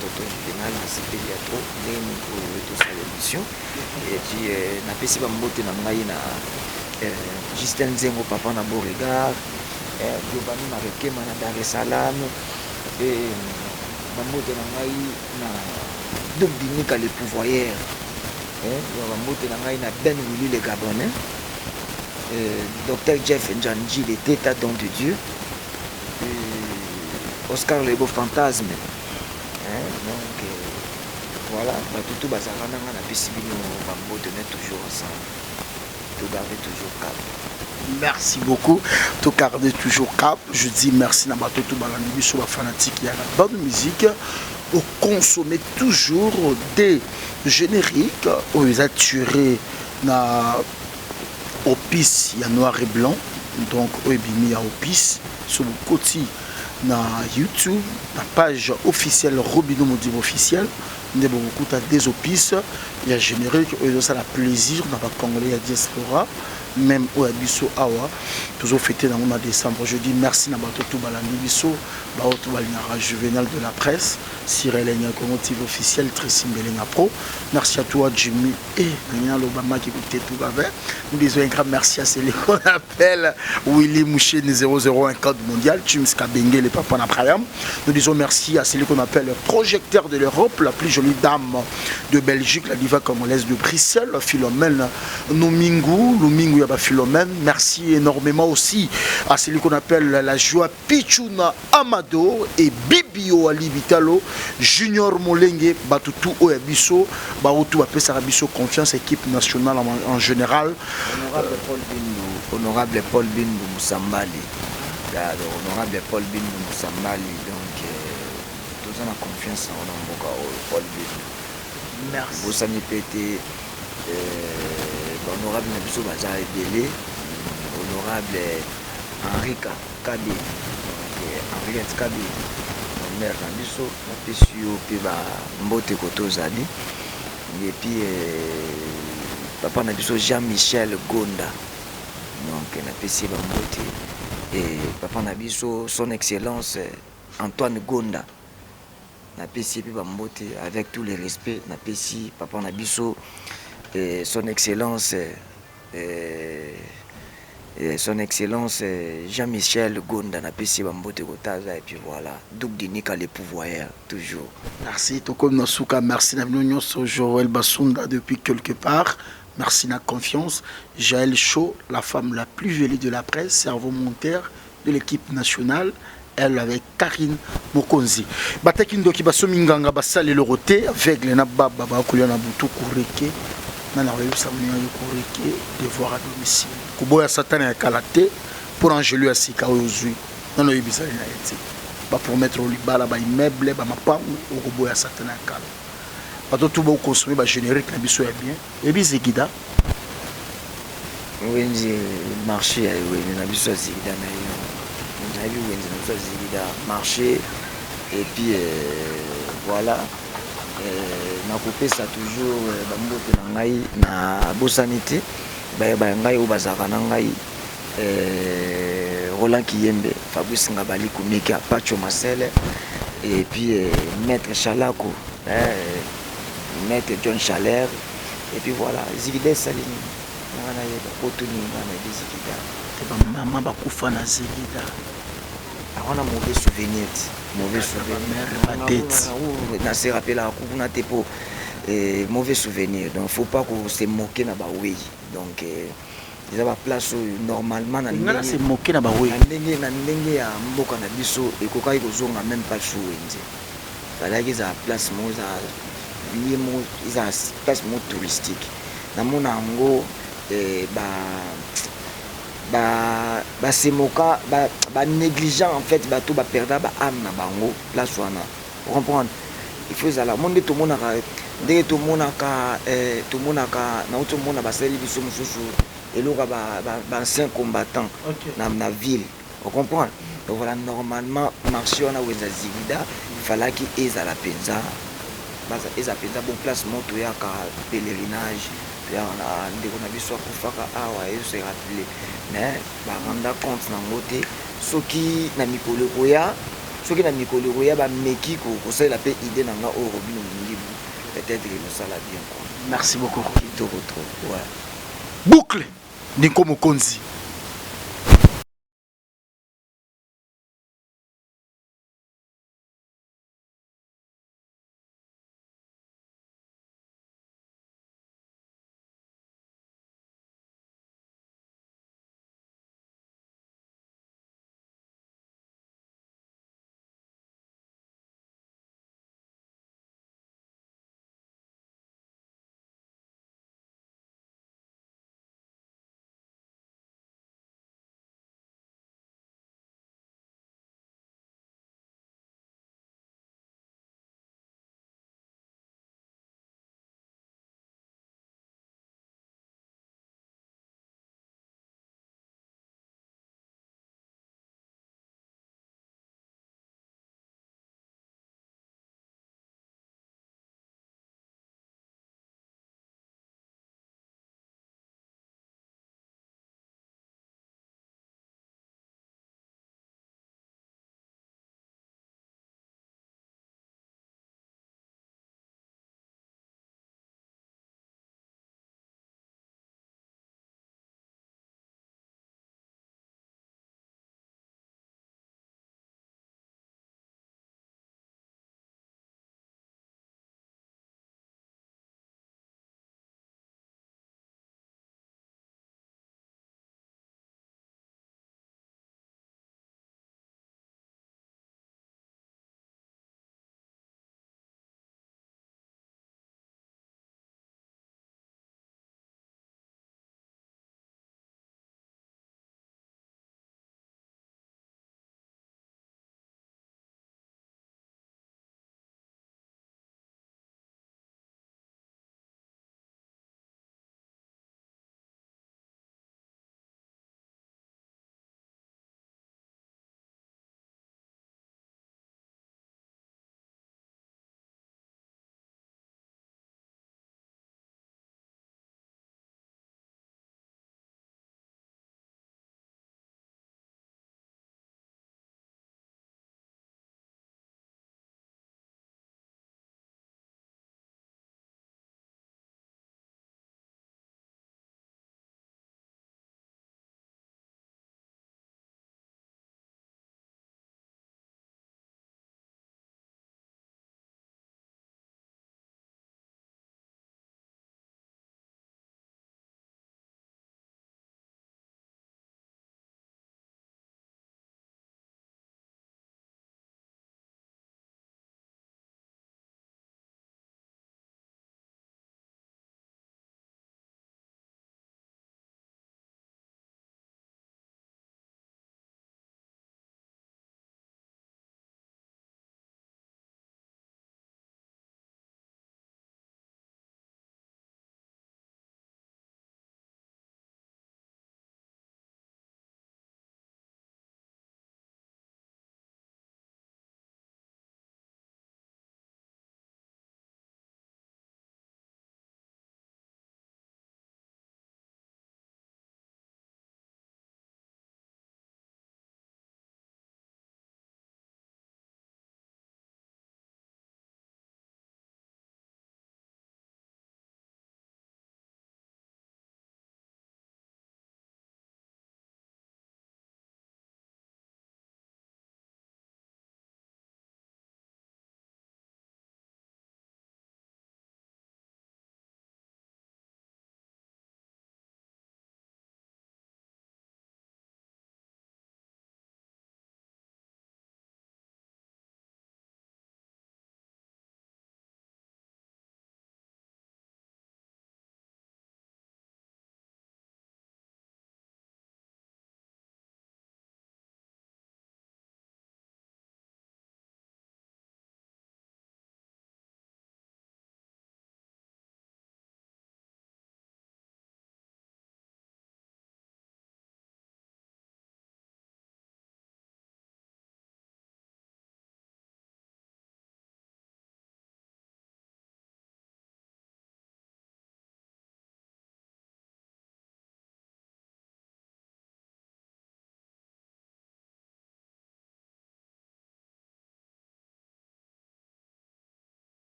tonton juvenal nasepeli ya trop ndenge oyo tosala émission et puis napesi bambote na ngai na Justin Nzengo papa na Beauregard Giovanni Marekema na Dar es Salaam bambote na ngai na Dominika le pouvoyeur bambote na ngai na Ben Willy le Gabonais Dr Jeff Njanji le Teta don de Dieu Oscar le beau fantasme. Donc voilà, tout bazarana na pisibino bambo tenait toujours ensemble. Tout garder toujours cap. Merci beaucoup. Tout garder toujours cap. Je dis merci na bato tout balandi sur la fanatique il y a la bonne musique. Au consommer toujours des génériques où ils attiré na opis il y a noir et blanc. Donc au ebimi ya opis sur le côté na YouTube, la page officielle Robino Modibo officiel. Nous avons beaucoup des opis. Il y a générique, ça a plaisir dans la Congolais à diaspora, même au Abisso Awa, toujours fêté dans le mois de décembre. Je dis merci à tout Balandi Bisso, Baoto Balinara Juvenal de la presse, Cyril Enyakongo TV officiel, Trissim Belenga Pro. Merci à toi Jimmy et Daniel Obama qui écoutait tout avec. Nous disons un grand merci à celui qu'on appelle Willy Mouché 001 code mondial, James Kabenge, les papas Naprayam. Nous disons merci à celui qu'on appelle le projecteur de l'Europe, la plus jolie dame de Belgique, la diva congolaise de Bruxelles, Philomène Lumingu Yaba Philomène. Merci énormément aussi à celui qu'on appelle la joie Pichuna Amado et Bibio Ali Vitalo, Junior Molenge, Batutu Oyabiso, Barutu Apesa Rabiso, confiance, équipe nationale en général. Honorable Paul Bin Moussambali. Honorable Paul Bin Moussambali. Donc, tous en a confiance en Paul Bin. Merci. Vous savez, pété. Honorable Nabiso Baza Ebele. Honorable Henri Kabi. Henri Kabi. Mère Nabiso. Nabiso Piba Mbote Kotozali. Et puis, papa Nabiso Jean-Michel Gonda. Donc, Nabiso Mbote. Et papa Nabiso, son excellence Antoine Gonda. Nabiso Piba Mbote, avec tous les respects. Nabiso papa Nabiso. Son excellence Jean-Michel Gonda na pesi bambote kotaza et puis voilà Douk Dinika le pouvoir toujours. Merci Toko Nosuka, merci na bino nyonso Joël Basunda depuis quelque part. Merci na confiance. Jaël Chaud, la femme la plus jolie de la presse, cerveau monteur de l'équipe nationale. Elle avec Karine Mokonzi. Bataki ndoki basomi nganga basale le roté avec les nababa bakulia na butu kureke. Nana ça me devoir à domicile. Kuboya Satan et Kalate pour Angelu à Sika Ozui. Non, il bizarre na été. Pas pour mettre au libala ba immeuble ba mapa au Kuboya Satan et Kala. Pas tout beau consommer ba générique na biso ya bien. Et bizigida. Oui, marché oui, na biso zigida na yo. Na yo wenzi na biso zigida marché et puis voilà. Na coupé ça toujours bambote na ngai na bosanité ba ngai o bazaka na ngai Roland Kiyembe Fabrice Ngabali Kumika Pacho Marcel et puis maître Chalako maître John Chaler et puis voilà Zigida Salini na yeba potuni na Zigida te ba mama ba kufa na Zigida. On a mauvais souvenir, ma tête. On a se rappelé la coupe, on a pour mauvais souvenir. Donc, il ne faut pas qu'on se moque na baoui. Donc, il y a la place normalement. On a se moqué na baoui. Na ndenge ya mboka na biso et kokai kozonga même pas chouenze. Fallait qu'ils a place mo ils a place mo touristique. Na mona ngo semoka négligent en fait bato ba perda ba âme na bango place wana comprendre il faut ça la monde tout monde ndenge tout monde ka na tout monde ba sali biso mususu eloka ba ancien combattant na ville on comprend donc voilà normalement marché wana weza zigida fallait ki eza la penza basa eza penza bon place moto ya ka pèlerinage ya na ndeko na biso akufaka awa se rappeler mais ba rendre compte na ngote soki na mikolo koya ba meki ko sala pe idée na nga o Robino mingi peut-être il ça la bien quoi. Merci beaucoup. Qui te retrouve ouais. Boucle Nico Mokonzi.